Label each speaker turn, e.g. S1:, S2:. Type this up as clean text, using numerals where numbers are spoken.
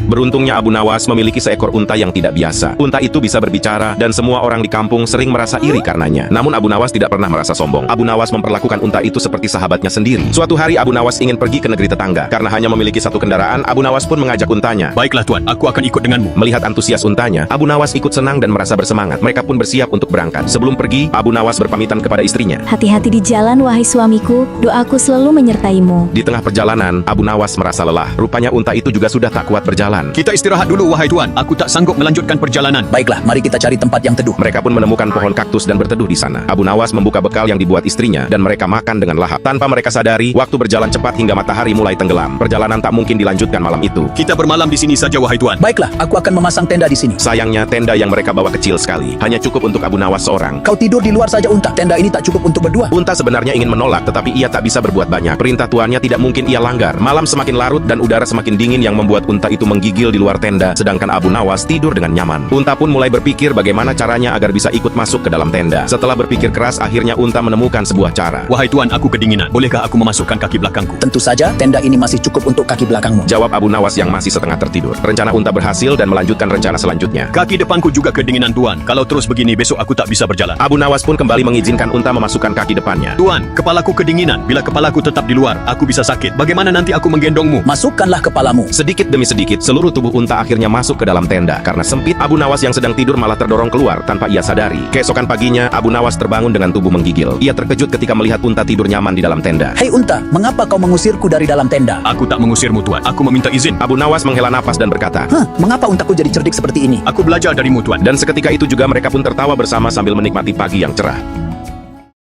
S1: Beruntungnya Abu Nawas memiliki seekor unta yang tidak biasa. Unta itu bisa berbicara dan semua orang di kampung sering merasa iri karenanya. Namun Abu Nawas tidak pernah merasa sombong. Abu Nawas memperlakukan unta itu seperti sahabatnya sendiri. Suatu hari Abu Nawas ingin pergi ke negeri tetangga. Karena hanya memiliki satu kendaraan, Abu Nawas pun mengajak untanya.
S2: Baiklah Tuan, aku akan ikut denganmu.
S1: Melihat antusias untanya, Abu Nawas ikut senang dan merasa bersemangat. Mereka pun bersiap untuk berangkat. Sebelum pergi, Abu Nawas berpamitan kepada istrinya.
S3: Hati-hati di jalan, wahai suamiku. Doaku selalu menyertaimu.
S1: Di tengah perjalanan, Abu Nawas merasa lelah. Rupanya unta itu juga sudah tak kuat berjalan.
S2: Kita istirahat dulu wahai Tuan, aku tak sanggup melanjutkan perjalanan.
S4: Baiklah, mari kita cari tempat yang teduh.
S1: Mereka pun menemukan pohon kaktus dan berteduh di sana. Abu Nawas membuka bekal yang dibuat istrinya dan mereka makan dengan lahap. Tanpa mereka sadari, waktu berjalan cepat hingga matahari mulai tenggelam. Perjalanan tak mungkin dilanjutkan malam itu.
S2: Kita bermalam di sini saja wahai Tuan.
S4: Baiklah, aku akan memasang tenda di sini.
S1: Sayangnya tenda yang mereka bawa kecil sekali. Hanya cukup untuk Abu Nawas seorang.
S4: Kau tidur di luar saja unta. Tenda ini tak cukup untuk berdua.
S1: Unta sebenarnya ingin menolak, tetapi ia tak bisa berbuat banyak. Perintah tuannya tidak mungkin ia langgar. Malam semakin larut dan udara semakin dingin yang membuat unta itu menggigil di luar tenda, sedangkan Abu Nawas tidur dengan nyaman. Unta pun mulai berpikir bagaimana caranya agar bisa ikut masuk ke dalam tenda. Setelah berpikir keras, akhirnya unta menemukan sebuah cara.
S2: Wahai Tuan, aku kedinginan. Bolehkah aku memasukkan kaki belakangku?
S4: Tentu saja, tenda ini masih cukup untuk kaki belakangmu.
S1: Jawab Abu Nawas yang masih setengah tertidur. Rencana unta berhasil dan melanjutkan rencana selanjutnya.
S2: Kaki depanku juga kedinginan Tuan. Kalau terus begini besok aku tak bisa berjalan.
S1: Abu Nawas pun kembali mengizinkan unta memasukkan kaki depannya.
S2: Tuan, kepalaku kedinginan. Bila kepalaku tetap di luar, aku bisa sakit. Bagaimana nanti aku menggendongmu?
S4: Masukkanlah kepalamu.
S1: Sedikit demi sedikit, seluruh tubuh unta akhirnya masuk ke dalam tenda. Karena sempit, Abu Nawas yang sedang tidur malah terdorong keluar tanpa ia sadari. Keesokan paginya, Abu Nawas terbangun dengan tubuh menggigil. Ia terkejut ketika melihat unta tidur nyaman di dalam tenda.
S4: Hei unta, mengapa kau mengusirku dari dalam tenda?
S2: Aku tak mengusirmu Tuan. Aku meminta izin.
S1: Abu Nawas menghela nafas dan berkata,
S4: Mengapa untaku jadi cerdik seperti ini?
S2: Aku belajar darimu Tuan.
S1: dan seketika itu juga mereka pun tertawa bersama sambil menikmati pagi yang cerah.